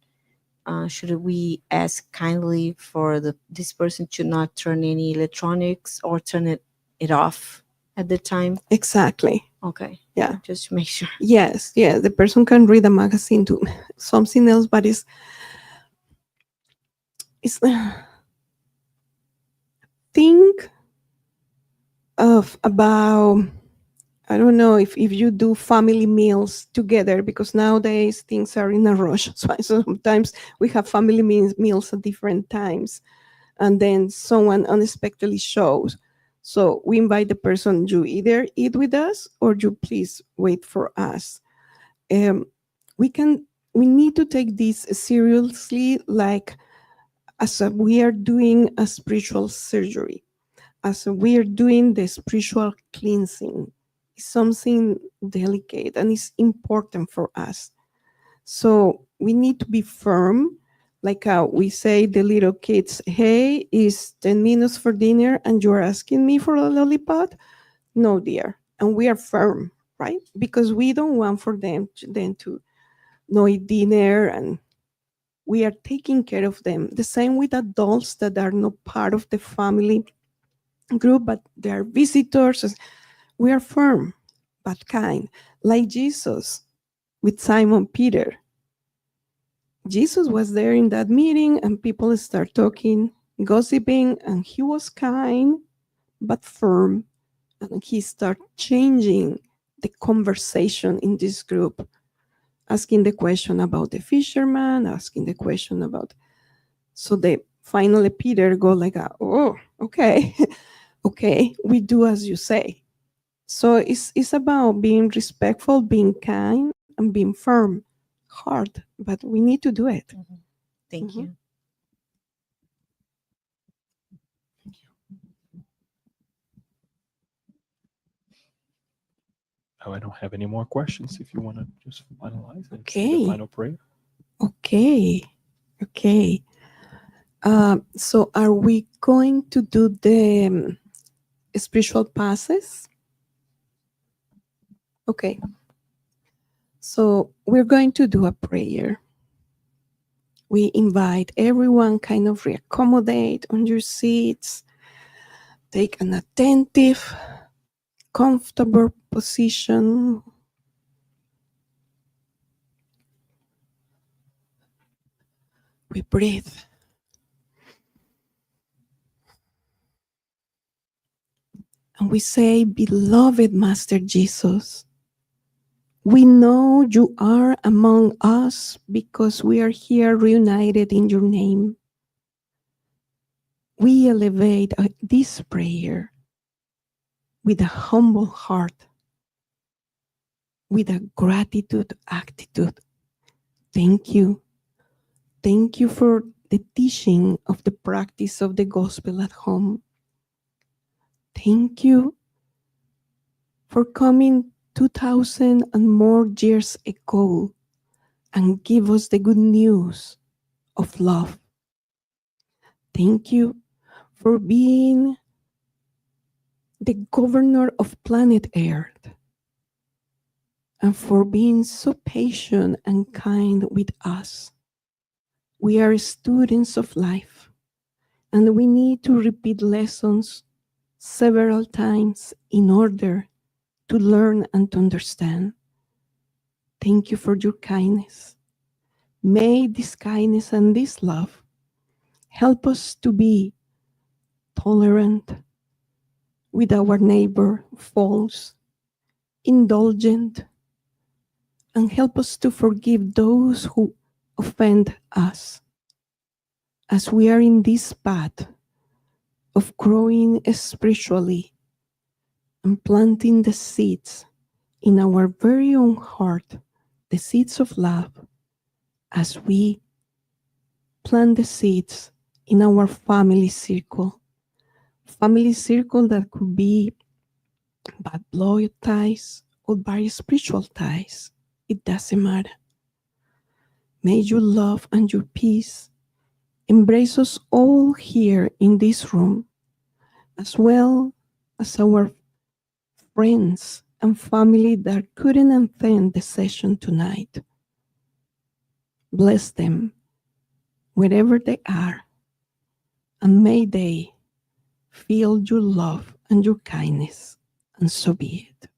should we ask kindly for this person to not turn any electronics or turn it off at the time? Exactly. Okay. Yeah. Just to make sure. Yes, yes. The person can read a magazine to something else, but it's think of about, I don't know, if you do family meals together, because nowadays things are in a rush. So sometimes we have family meals at different times, and then someone unexpectedly shows. So we invite the person, you either eat with us or you please wait for us. Um, we can we need to take this seriously, like we are doing a spiritual surgery, as we are doing the spiritual cleansing. It's something delicate and it's important for us. So we need to be firm. Like we say, the little kids, hey, it's 10 minutes for dinner and you're asking me for a lollipop? No, dear. And we are firm, right? Because we don't want for them to no eat dinner, and we are taking care of them. The same with adults that are not part of the family group, but they are visitors. We are firm but kind, like Jesus with Simon Peter. Jesus was there in that meeting, and people start talking, gossiping, and he was kind but firm, and he started changing the conversation in this group, asking the question about the fisherman, asking the question about. So they finally Peter go like, oh, okay, okay, we do as you say. So it's about being respectful, being kind, and being firm. Hard, but we need to do it. Thank Mhm. you. Oh, I don't have any more questions. If you want to just finalize and say Okay. the final prayer. Okay, okay. So are we going to do the spiritual passes? Okay. So we're going to do a prayer. We invite everyone kind of reaccommodate on your seats. Take an attentive, comfortable position. We breathe. And we say, beloved Master Jesus, we know you are among us because we are here reunited in your name. We elevate this prayer with a humble heart, with a gratitude attitude. Thank you. Thank you for the teaching of the practice of the gospel at home. Thank you for coming 2,000 and more years ago and give us the good news of love. Thank you for being the governor of planet Earth, and for being so patient and kind with us. We are students of life, and we need to repeat lessons several times in order to learn and to understand. Thank you for your kindness. May this kindness and this love help us to be tolerant with our neighbor, false, indulgent, and help us to forgive those who offend us. As we are in this path of growing spiritually and planting the seeds in our very own heart, the seeds of love, as we plant the seeds in our family circle that could be by blood ties or by spiritual ties. It doesn't matter. May your love and your peace embrace us all here in this room, as well as our friends and family that couldn't attend the session tonight. Bless them wherever they are, and may they feel your love and your kindness, and so be it.